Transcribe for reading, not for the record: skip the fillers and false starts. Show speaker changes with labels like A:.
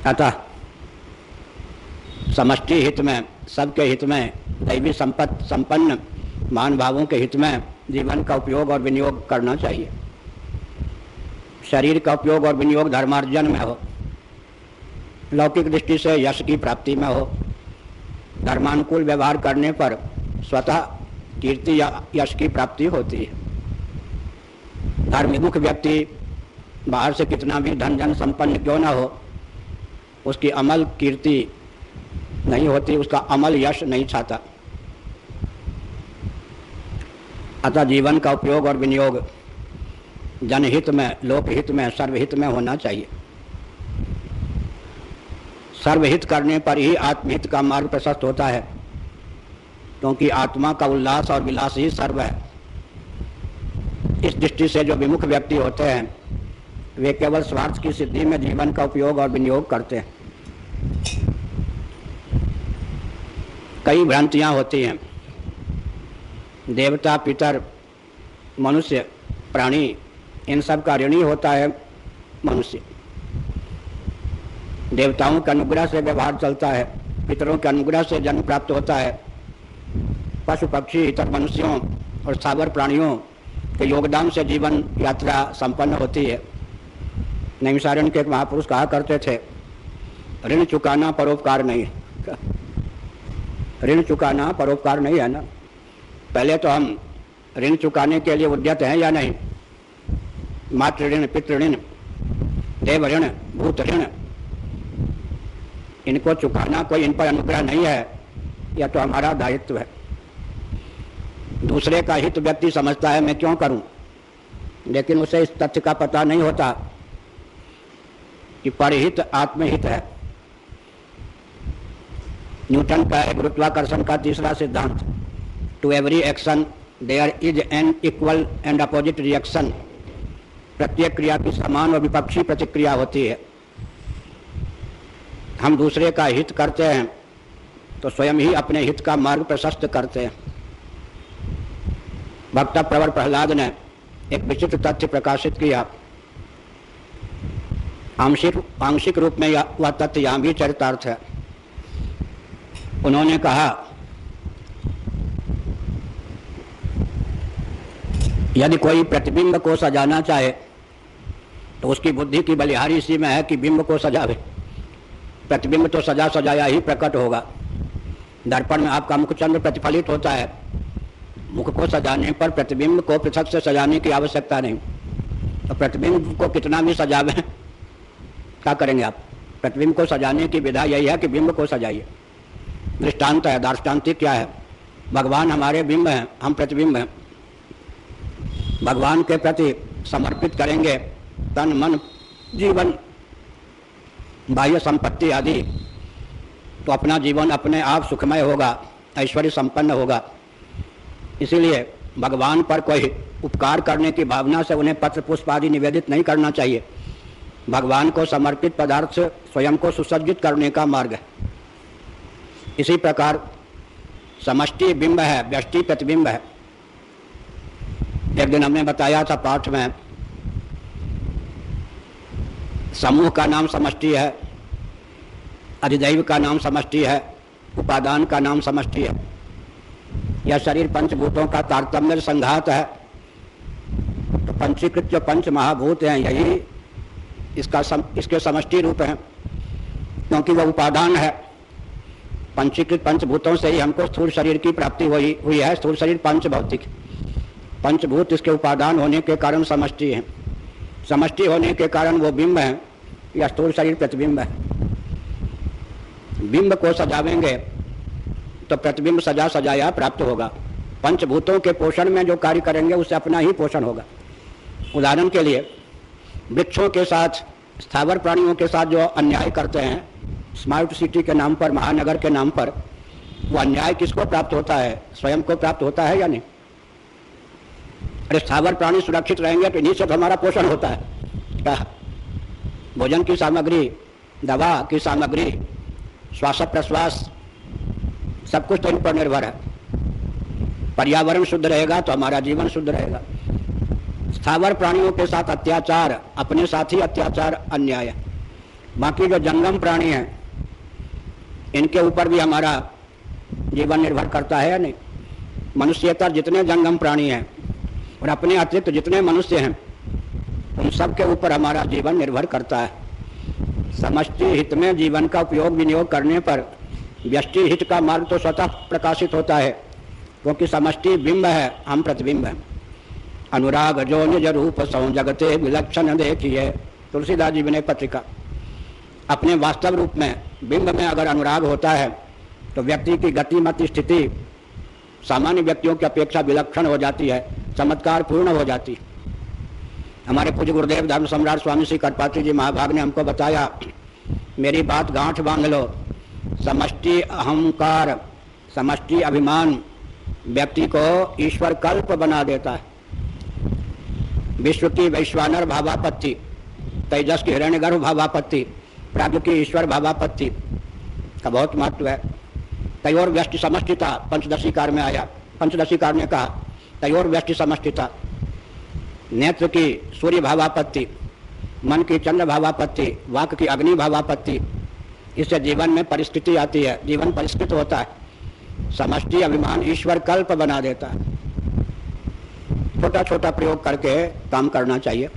A: अतः समष्टि हित में, सबके हित में, दैवी संपत्ति संपन्न मान भावों के हित में जीवन का उपयोग और विनियोग करना चाहिए। शरीर का उपयोग और विनियोग धर्मार्जन में हो, लौकिक दृष्टि से यश की प्राप्ति में हो। धर्मानुकूल व्यवहार करने पर स्वतः कीर्ति या यश की प्राप्ति होती है। धर्मविमुख व्यक्ति बाहर से कितना भी धन जन संपन्न क्यों न हो, उसकी अमल कीर्ति नहीं होती, उसका अमल यश नहीं छाता। अतः जीवन का उपयोग और विनियोग जनहित में, लोकहित में, सर्वहित में होना चाहिए। सर्वहित करने पर ही आत्महित का मार्ग प्रशस्त होता है, क्योंकि आत्मा का उल्लास और विलास ही सर्व है। इस दृष्टि से जो विमुख व्यक्ति होते हैं वे केवल स्वार्थ की सिद्धि में जीवन का उपयोग और विनियोग करते हैं। कई भ्रांतियां होती हैं। देवता, पितर, मनुष्य, प्राणी, इन सब का ऋणी होता है मनुष्य। देवताओं के अनुग्रह से व्यवहार चलता है, पितरों के अनुग्रह से जन्म प्राप्त होता है। पशु पक्षी, इतर मनुष्यों और स्थावर प्राणियों के योगदान से जीवन यात्रा संपन्न होती है। नैमिषारण्य के एक महापुरुष कहा करते थे, ऋण चुकाना परोपकार नहीं। ऋण चुकाना परोपकार नहीं है ना। पहले तो हम ऋण चुकाने के लिए उद्यत हैं या नहीं। मातृ ऋण, पितृ ऋण, देव ऋण, भूत ऋण, इनको चुकाना कोई इन पर अनुग्रह नहीं है, यह तो हमारा दायित्व है। दूसरे का हित व्यक्ति समझता है मैं क्यों करूं, लेकिन उसे इस तथ्य का पता नहीं होता कि परहित आत्महित है। न्यूटन का है गुरुत्वाकर्षण का तीसरा सिद्धांत, to every action there is an equal and opposite reaction. प्रत्येक क्रिया की समान और विपक्षी प्रतिक्रिया होती है। हम दूसरे का हित करते हैं तो स्वयं ही अपने हित का मार्ग प्रशस्त करते हैं। भक्त प्रवर प्रहलाद ने एक विचित्र तथ्य प्रकाशित किया। आंशिक रूप में वह तथ्य यहाँ भी चरितार्थ है। उन्होंने कहा, यदि कोई प्रतिबिंब को सजाना चाहे तो उसकी बुद्धि की बलिहारी इसी में है कि बिंब को सजावे। प्रतिबिंब तो सजा सजाया ही प्रकट होगा। दर्पण में आपका मुखचंद्र प्रतिफलित होता है। मुख को सजाने पर प्रतिबिंब को पृथक से सजाने की आवश्यकता नहीं। तो प्रतिबिंब को कितना भी सजावे, क्या करेंगे आप? प्रतिबिंब को सजाने की विधा यही है कि बिंब को सजाइए। दृष्टांत है, दार्ष्टान्तिक क्या है? भगवान हमारे बिंब हैं, हम प्रतिबिंब हैं। भगवान के प्रति समर्पित करेंगे तन, मन, जीवन, बाह्य संपत्ति आदि, तो अपना जीवन अपने आप सुखमय होगा, ऐश्वर्य संपन्न होगा। इसीलिए भगवान पर कोई उपकार करने की भावना से उन्हें पत्र पुष्प आदि निवेदित नहीं करना चाहिए। भगवान को समर्पित पदार्थ से स्वयं को सुसज्जित करने का मार्ग है। इसी प्रकार समष्टि बिंब है, व्यष्टि प्रतिबिंब है। एक दिन हमने बताया था पाठ में, समूह का नाम समष्टि है, अधिदैव का नाम समष्टि है, उपादान का नाम समष्टि है। यह शरीर पंचभूतों का तारतम्य संघात है। तो पंचीकृत जो पंच महाभूत हैं यही इसके समष्टि रूप हैं, क्योंकि वह उपादान है। पंचीकृत पंचभूतों से ही हमको स्थूल शरीर की प्राप्ति हुई है। स्थूल शरीर पंच भौतिक, पंचभूत इसके उपादान होने के कारण समष्टि है। समष्टि होने के कारण वो बिंब है या स्थूल शरीर प्रतिबिंब है। बिंब को सजावेंगे तो प्रतिबिंब सजा सजाया प्राप्त होगा। पंचभूतों के पोषण में जो कार्य करेंगे उससे अपना ही पोषण होगा। उदाहरण के लिए वृक्षों के साथ, स्थावर प्राणियों के साथ जो अन्याय करते हैं स्मार्ट सिटी के नाम पर, महानगर के नाम पर, वो अन्याय किसको प्राप्त होता है? स्वयं को प्राप्त होता है या नहीं? अरे स्थावर प्राणी सुरक्षित रहेंगे तो इन्हीं से तो हमारा पोषण होता है। क्या भोजन की सामग्री, दवा की सामग्री, श्वास प्रश्वास, सब कुछ तो इन पर निर्भर है। पर्यावरण शुद्ध रहेगा तो हमारा जीवन शुद्ध रहेगा। स्थावर प्राणियों के साथ अत्याचार, अपने साथ ही अत्याचार, अन्याय, बाकी जो जंगम प्राणी हैं इनके ऊपर भी हमारा जीवन निर्भर करता है या नहीं? मनुष्यतर जितने जंगम प्राणी हैं और अपने अतिरिक्त जितने मनुष्य हैं उन सब के ऊपर हमारा जीवन निर्भर करता है। समष्टि हित में जीवन का उपयोग विनियोग करने पर व्यष्टि हित का मार्ग तो स्वतः प्रकाशित होता है, क्योंकि समष्टि बिंब है, हम प्रतिबिंब हैं। अनुराग जो निज रूप सौ जगते विलक्षण देखिए, तुलसीदास जी विनय पत्रिका। अपने वास्तव रूप में बिंब में अगर अनुराग होता है तो व्यक्ति की गतिमति स्थिति सामान्य व्यक्तियों की अपेक्षा विलक्षण हो जाती है, चमत्कार पूर्ण हो जाती। हमारे पूज्य गुरुदेव धर्म सम्राट स्वामी श्री करपात्री जी महाभाग ने हमको बताया, मेरी बात गांठ बांध लो, समष्टि अहंकार, समष्टि अभिमान व्यक्ति को ईश्वर कल्प बना देता है। विश्व की वैश्वानर भावापत्ति, तेजस की हिरण्यगर्भ भावापत्ति, प्राज्ञ की ईश्वर भावापत्ति का बहुत महत्व है। तयोर व्यष्टि समष्टिता पंचदशीकार में आया। पंचदशीकार ने कहा तयोर व्यष्टि समष्टिता, नेत्र की सूर्य भावापत्ति, मन की चंद्र भावापत्ति, वाक की अग्नि भावापत्ति, इससे जीवन में परिस्थिति आती है, जीवन परिष्कृत होता है। समष्टि अभिमान ईश्वर कल्प बना देता है। छोटा छोटा प्रयोग करके काम करना चाहिए।